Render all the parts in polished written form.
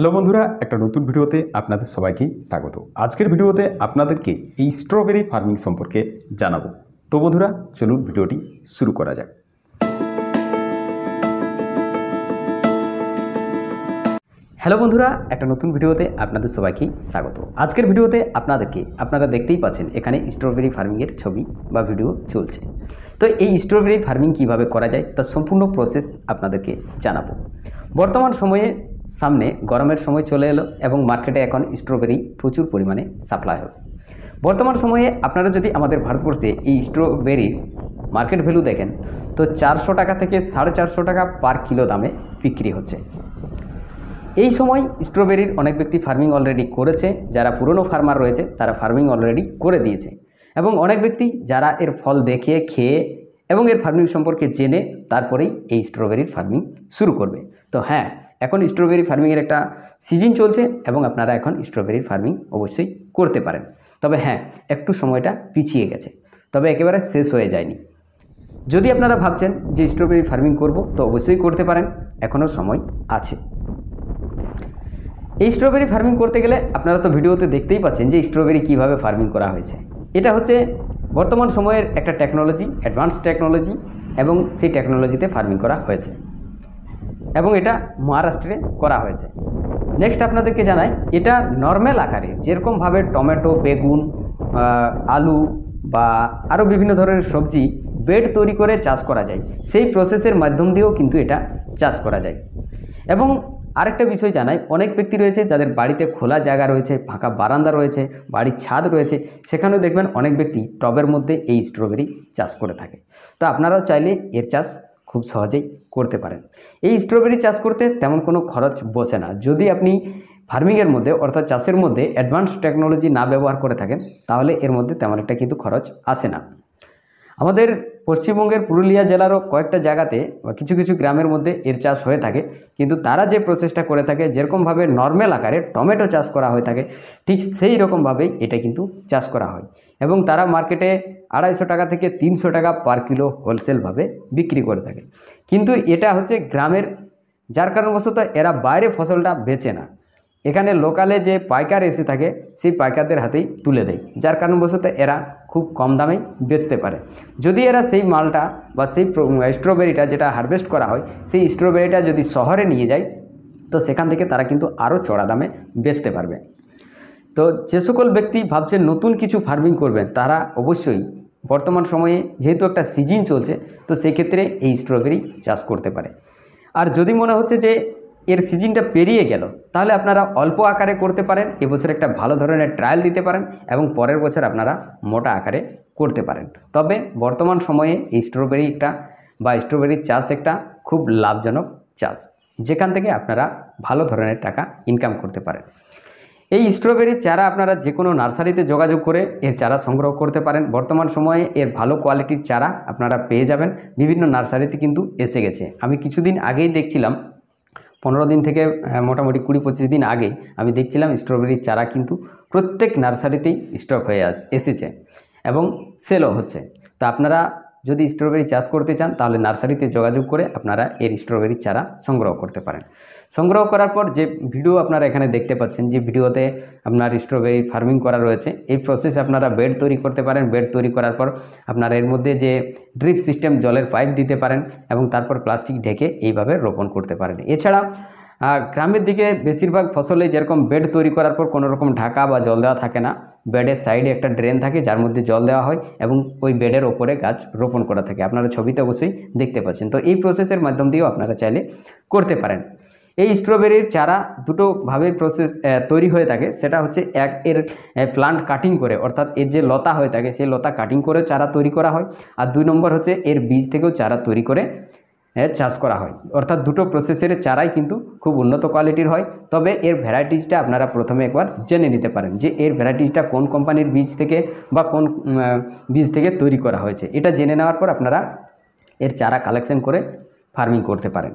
Hello বন্ধুরা, একটা নতুন ভিডিওতে আপনাদের সবাইকে স্বাগত। আজকের ভিডিওতে আপনাদেরকে এই স্ট্রবেরি ফার্মিং সম্পর্কে জানাবো। তো বন্ধুরা, চলুন ভিডিওটি শুরু করা যাক। হ্যালো বন্ধুরা, একটা নতুন ভিডিওতে আপনাদের সবাইকে স্বাগত। আজকের ভিডিওতে আপনারা দেখতেই পাচ্ছেন এখানে স্ট্রবেরি ফার্মিংয়ের ছবি বা ভিডিও চলছে। তো এই স্ট্রবেরি ফার্মিং কিভাবে করা যায় তার সম্পূর্ণ প্রসেস আপনাদেরকে জানাবো। বর্তমান সময়ে সামনে গরমের সময় চলে এলো এবং মার্কেটে এখন স্ট্রবেরি প্রচুর পরিমাণে সাপ্লাই হবে। বর্তমান সময়ে আপনারা যদি আমাদের ভারতবর্ষে এই স্ট্রবেরির মার্কেট ভ্যালু দেখেন তো 400 টাকা থেকে 450 টাকা পার কিলো দামে বিক্রি হচ্ছে। এই সময় স্ট্রবেরির অনেক ব্যক্তি ফার্মিং অলরেডি করেছে, যারা পুরনো ফার্মার রয়েছে তারা ফার্মিং অলরেডি করে দিয়েছে, এবং অনেক ব্যক্তি যারা এর ফল দেখে খেয়ে এবং এর ফার্মিং সম্পর্কে জেনে তারপরেই এই স্ট্রবেরির ফার্মিং শুরু করবে। তো হ্যাঁ, এখন স্ট্রবেরি ফার্মিংয়ের একটা সিজন চলছে এবং আপনারা এখন স্ট্রবেরির ফার্মিং অবশ্যই করতে পারেন। তবে হ্যাঁ, একটু সময়টা পিছিয়ে গেছে, তবে একেবারে শেষ হয়ে যায়নি। যদি আপনারা ভাবছেন যে স্ট্রবেরি ফার্মিং করব তো অবশ্যই করতে পারেন, এখনও সময় আছে। এই স্ট্রবেরি ফার্মিং করতে গেলে আপনারা তো ভিডিওতে দেখতেই পাচ্ছেন যে স্ট্রবেরি কিভাবে ফার্মিং করা হয়েছে। এটা হচ্ছে বর্তমান সময়ের একটা টেকনোলজি, অ্যাডভান্স টেকনোলজি, এবং সেই টেকনোলজিতে ফার্মিং করা হয়েছে এবং এটা মহারাষ্ট্রে করা হয়েছে। নেক্সট আপনাদেরকে জানাই, এটা নর্মাল আকারে যেরকমভাবে টমেটো, বেগুন, আলু বা আরও বিভিন্ন ধরনের সবজি বেড তৈরি করে চাষ করা যায়, সেই প্রসেসের মাধ্যম দিয়েও কিন্তু এটা চাষ করা যায়। এবং আরেকটা বিষয় জানাই, অনেক ব্যক্তি রয়েছে যাদের বাড়িতে খোলা জায়গা রয়েছে, ফাঁকা বারান্দা রয়েছে, বাড়ির ছাদ রয়েছে, সেখানেও দেখবেন অনেক ব্যক্তি টবের মধ্যে এই স্ট্রবেরি চাষ করে থাকে। তো আপনারাও চাইলে এর চাষ খুব সহজেই করতে পারেন। এই স্ট্রবেরি চাষ করতে তেমন কোনো খরচ বসে না। যদি আপনি ফার্মিংয়ের মধ্যে অর্থাৎ চাষের মধ্যে অ্যাডভান্স টেকনোলজি না ব্যবহার করে থাকেন তাহলে এর মধ্যে তেমন একটা কিন্তু খরচ আসে না। আমাদের পশ্চিমবঙ্গের পুরুলিয়া জেলারও কয়েকটা জায়গাতে বা কিছু কিছু গ্রামের মধ্যে এর চাষ হয়ে থাকে, কিন্তু তারা যে প্রসেসটা করে থাকে, যেরকমভাবে নর্মাল আকারে টমেটো চাষ করা হয়ে থাকে ঠিক সেই রকমভাবেই এটা কিন্তু চাষ করা হয়, এবং তারা মার্কেটে 250 টাকা থেকে 300 টাকা পার কিলো হোলসেলভাবে বিক্রি করে থাকে। কিন্তু এটা হচ্ছে গ্রামের, যার কারণবশত এরা বাইরে ফসলটা বেচে না, এখানে লোকালে যে পাইকার এসে থাকে সেই পাইকারদের হাতেই তুলে দেয়, যার কারণবশত এরা খুব কম দামে বেচতে পারে। যদি এরা সেই মালটা বা সেই স্ট্রবেরিটা যেটা হারভেস্ট করা হয় সেই স্ট্রবেরিটা যদি শহরে নিয়ে যায় তো সেখান থেকে তারা কিন্তু আরও চড়া দামে বেচতে পারবে। তো যে সকল ব্যক্তি ভাবছেন নতুন কিছু ফার্মিং করবেন তারা অবশ্যই বর্তমান সময়ে যেহেতু একটা সিজন চলছে তো সেক্ষেত্রে এই স্ট্রবেরি চাষ করতে পারে। আর যদি মনে হচ্ছে যে এর সিজনটা পেরিয়ে গেল তাহলে আপনারা অল্প আকারে করতে পারেন, এবছর একটা ভালো ধরনের ট্রায়াল দিতে পারেন এবং পরের বছর আপনারা মোটা আকারে করতে পারেন। তবে বর্তমান সময়ে এই স্ট্রবেরির চাষ একটা খুব লাভজনক চাষ, যেখান থেকে আপনারা ভালো ধরনের টাকা ইনকাম করতে পারেন। এই স্ট্রবেরির চারা আপনারা যে কোনো নার্সারিতে যোগাযোগ করে এর চারা সংগ্রহ করতে পারেন। বর্তমান সময়ে এর ভালো কোয়ালিটির চারা আপনারা পেয়ে যাবেন, বিভিন্ন নার্সারিতে কিন্তু এসে গেছে। আমি কিছুদিন আগেই দেখছিলাম, 15 দিন থেকে মোটামুটি 20-25 দিন আগে আমি দেখছিলাম স্ট্রবেরির চারা কিন্তু প্রত্যেক নার্সারিতেই স্টক হয়ে এসেছে এবং সেলও হচ্ছে। তো আপনারা যদি স্ট্রবেরি চাষ করতে চান তাহলে নার্সারিতে যোগাযোগ করে আপনারা এর স্ট্রবেরির চারা সংগ্রহ করতে পারেন। সংগ্রহ করার পর যে ভিডিও আপনারা এখানে দেখতে পাচ্ছেন, যে ভিডিওতে আপনার স্ট্রবেরি ফার্মিং করা রয়েছে, এই প্রসেস আপনারা বেড তৈরি করতে পারেন। বেড তৈরি করার পর আপনারা এর মধ্যে যে ড্রিপ সিস্টেম জলের পাইপ দিতে পারেন এবং তারপর প্লাস্টিক ঢেকে এইভাবে রোপণ করতে পারেন। এছাড়া গ্রামের দিকে বেশিরভাগ ফসলে যেরকম বেড তৈরি করার পর কোনো রকম ঢাকা বা জল দেওয়া থাকে না, বেডের সাইডে একটা ড্রেন থাকে যার মধ্যে জল দেওয়া হয় এবং ওই বেডের ওপরে গাছ রোপণ করা থাকে, আপনারা ছবিতে অবশ্যই দেখতে পাচ্ছেন। তো এই প্রসেসের মাধ্যম দিয়েও আপনারা চাইলে করতে পারেন। এই স্ট্রবেরির চারা দুটোভাবে প্রসেস তৈরি হয়ে থাকে, সেটা হচ্ছে এর প্লান্ট কাটিং করে, অর্থাৎ এর যে লতা হয়ে থাকে সেই লতা কাটিং করে চারা তৈরি করা হয়, আর 2 নম্বর হচ্ছে এর বীজ থেকেও চারা তৈরি করে চাষ করা হয়। অর্থাৎ দুটো প্রসেসের চারাই কিন্তু খুব উন্নত কোয়ালিটির হয়। তবে এর ভ্যারাইটিসটা আপনারা প্রথমে একবার জেনে নিতে পারেন যে এর ভ্যারাইটিসটা কোন কোম্পানির বীজ থেকে বা কোন বীজ থেকে তৈরি করা হয়েছে। এটা জেনে নেওয়ার পর আপনারা এর চারা কালেকশন করে ফার্মিং করতে পারেন।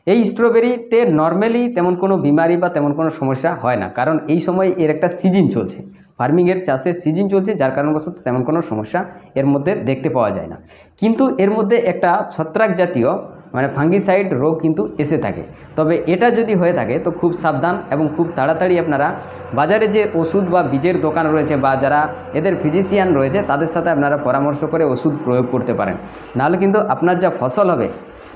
এই স্ট্রবেরিতে নর্মালি তেমন কোনো বিমারি বা তেমন কোনো সমস্যা হয় না, কারণ এই সময় এর একটা সিজন চলছে, ফার্মিংয়ের চাষের সিজন চলছে, যার কারণবশত তেমন কোনো সমস্যা এর মধ্যে দেখতে পাওয়া যায় না। কিন্তু এর মধ্যে একটা ছত্রাক জাতীয় মানে ফাঙ্গিসাইড রোগ কিন্তু এসে থাকে। তবে এটা যদি হয়ে থাকে তো খুব সাবধান এবং খুব তাড়াতাড়ি আপনারা বাজারে যে ওষুধ বা বীজের দোকান রয়েছে বা যারা এদের ফিজিশিয়ান রয়েছে তাদের সাথে আপনারা পরামর্শ করে ওষুধ প্রয়োগ করতে পারেন। নাহলে কিন্তু আপনার যা ফসল হবে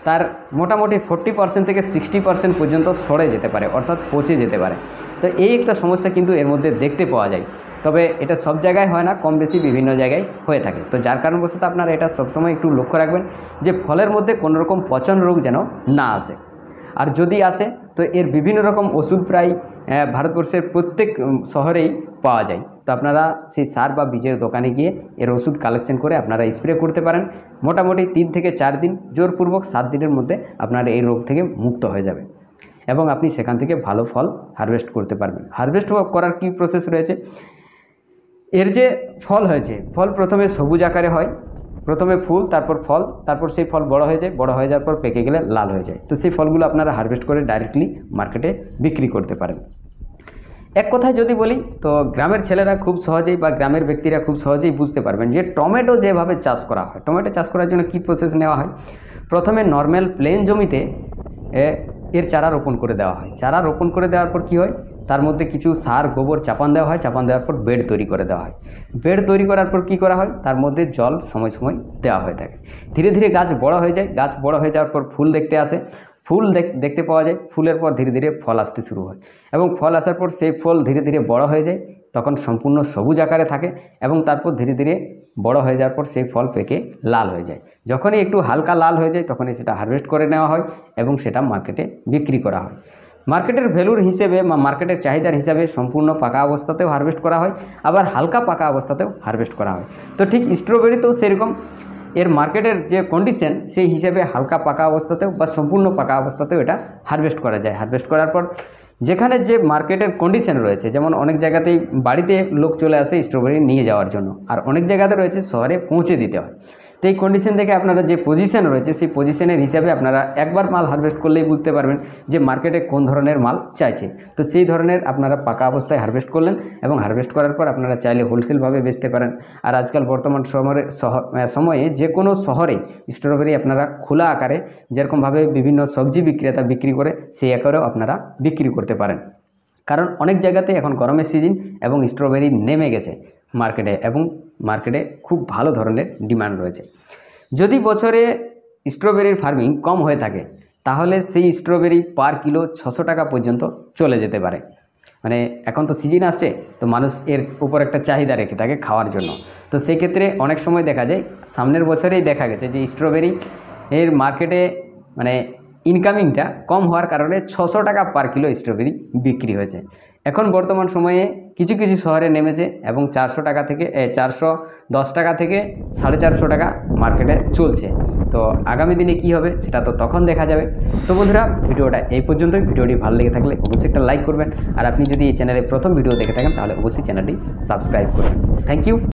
তার মোটামুটি 40% থেকে 60% পর্যন্ত সরে যেতে পারে, অর্থাৎ পচে যেতে পারে। তো এই একটা সমস্যা কিন্তু এর মধ্যে দেখতে পাওয়া যায়। তবে এটা সব জায়গায় হয় না, কম বেশি বিভিন্ন জায়গায় হয়ে থাকে। তো যার কারণবশত আপনারা এটা সবসময় একটু লক্ষ্য রাখবেন যে ফলের মধ্যে কোনো রকম পচন রোগ যেন না আসে। আর যদি আসে তো এর বিভিন্ন রকম ওষুধ প্রায় ভারতবর্ষের প্রত্যেক শহরেই পাওয়া যায়। তো আপনারা সেই সার বা বীজের দোকানে গিয়ে এর ওষুধ কালেকশন করে আপনারা স্প্রে করতে পারেন। মোটামুটি 3 থেকে 4 দিন, জোরপূর্বক 7 দিনের মধ্যে আপনার এই রোগ থেকে মুক্ত হয়ে যাবে এবং আপনি সেখান থেকে ভালো ফল হারভেস্ট করতে পারবেন। হারভেস্ট করার কী প্রসেস রয়েছে, এর যে ফল হয়েছে, ফল প্রথমে সবুজ আকারে হয়, প্রথমে ফুল, তারপর ফল, তারপর সেই ফল বড় হয়ে যায়, বড় হয়ে যাওয়ার পর পেকে গেলে লাল হয়ে যায়। তো সেই ফলগুলো আপনারা হারভেস্ট করে ডাইরেক্টলি মার্কেটে বিক্রি করতে পারেন। এক কথায় যদি বলি তো গ্রামের ছেলেরা খুব সহজেই বা গ্রামের ব্যক্তিরা খুব সহজেই বুঝতে পারবেন যে টমেটো যেভাবে চাষ করা হয়, টমেটো চাষ করার জন্য কী প্রসেস নেওয়া হয়। প্রথমে নর্মাল প্লেন জমিতে এর চারা রোপণ করে দেওয়া হয়। চারা রোপণ করে দেওয়ার পর কী হয়, তার মধ্যে কিছু সার গোবর চাপান দেওয়া হয়। চাপান দেওয়ার পর বেড তৈরি করে দেওয়া হয়। বেড তৈরি করার পর কী করা হয়, তার মধ্যে জল সময় সময় দেওয়া হয়ে থাকে। ধীরে ধীরে গাছ বড় হয়ে যায়। গাছ বড় হয়ে যাওয়ার পর ফুল দেখতে আসে, ফুল দেখতে পাওয়া যায়। ফুলের পর ধীরে ধীরে ফল আসতে শুরু হয় এবং ফল আসার পর সেই ফল ধীরে ধীরে বড় হয়ে যায়, তখন সম্পূর্ণ সবুজ আকারে থাকে এবং তারপর ধীরে ধীরে বড় হয়ে যাওয়ার পর সেই ফল পেকে লাল হয়ে যায়। যখনই একটু হালকা লাল হয়ে যায় তখনই সেটা হারভেস্ট করে নেওয়া হয় এবং সেটা মার্কেটে বিক্রি করা হয়। মার্কেটের ভ্যালুর হিসেবে বা মার্কেটের চাহিদার হিসাবে সম্পূর্ণ পাকা অবস্থাতেও হারভেস্ট করা হয়, আবার হালকা পাকা অবস্থাতেও হারভেস্ট করা হয়। তো ঠিক স্ট্রবেরিতেও সেরকম এর মার্কেটের যে কন্ডিশন সেই হিসেবে হালকা পাকা অবস্থাতেও বা সম্পূর্ণ পাকা অবস্থাতেও এটা হারভেস্ট করা যায়। হারভেস্ট করার পর যেখানে যে মার্কেটের কন্ডিশন রয়েছে, যেমন অনেক জায়গাতেই বাড়িতে লোক চলে আসে স্ট্রবেরি নিয়ে যাওয়ার জন্য, আর অনেক জায়গাতে রয়েছে শহরে পৌঁছে দিতে হয়। তো এই কন্ডিশন থেকে আপনারা যে পজিশন রয়েছে সেই পজিশনের হিসাবে আপনারা একবার মাল হারভেস্ট করলেই বুঝতে পারবেন যে মার্কেটে কোন ধরনের মাল চাইছে। তো সেই ধরনের আপনারা পাকা অবস্থায় হারভেস্ট করলেন এবং হারভেস্ট করার পর আপনারা চাইলে হোলসেলভাবে বেচতে পারেন। আর আজকাল বর্তমান সময়ে যে কোনো শহরে স্ট্রবেরি আপনারা খোলা আকারে যেরকমভাবে বিভিন্ন সবজি বিক্রেতা বিক্রি করে সেই আকারেও আপনারা বিক্রি করতে পারেন। কারণ অনেক জায়গাতে এখন গরমের সিজন এবং স্ট্রবেরি নেমে গেছে মার্কেটে এবং মার্কেটে খুব ভালো ধরনের ডিমান্ড রয়েছে। যদি বছরে স্ট্রবেরির ফার্মিং কম হয়ে থাকে তাহলে সেই স্ট্রবেরি পার কিলো 600 টাকা পর্যন্ত চলে যেতে পারে। মানে এখন তো সিজন আসছে, তো মানুষ এর উপর একটা চাহিদা রেখে থাকে খাওয়ার জন্য। তো সেই ক্ষেত্রে অনেক সময় দেখা যায়, সামনের বছরেই দেখা গেছে যে স্ট্রবেরি এর মার্কেটে মানে ইনকামিংটা কম হওয়ার কারণে 600 টাকা পার কিলো স্ট্রবেরি বিক্রি হয়েছে। এখন বর্তমান সময়ে কিছু কিছু শহরে নেমেছে এবং 400 টাকা থেকে 410 টাকা থেকে 450 টাকা মার্কেটে চলছে। তো আগামী দিনে কি হবে সেটা তো তখন দেখা যাবে। তো বন্ধুরা, ভিডিওটা এই পর্যন্তই। ভিডিওটি ভালো লেগে থাকলে অবশ্যই একটা লাইক করবেন, আর আপনি যদি এই চ্যানেলে প্রথম ভিডিও দেখে থাকেন তাহলে অবশ্যই চ্যানেলটি সাবস্ক্রাইব করবেন। Thank you.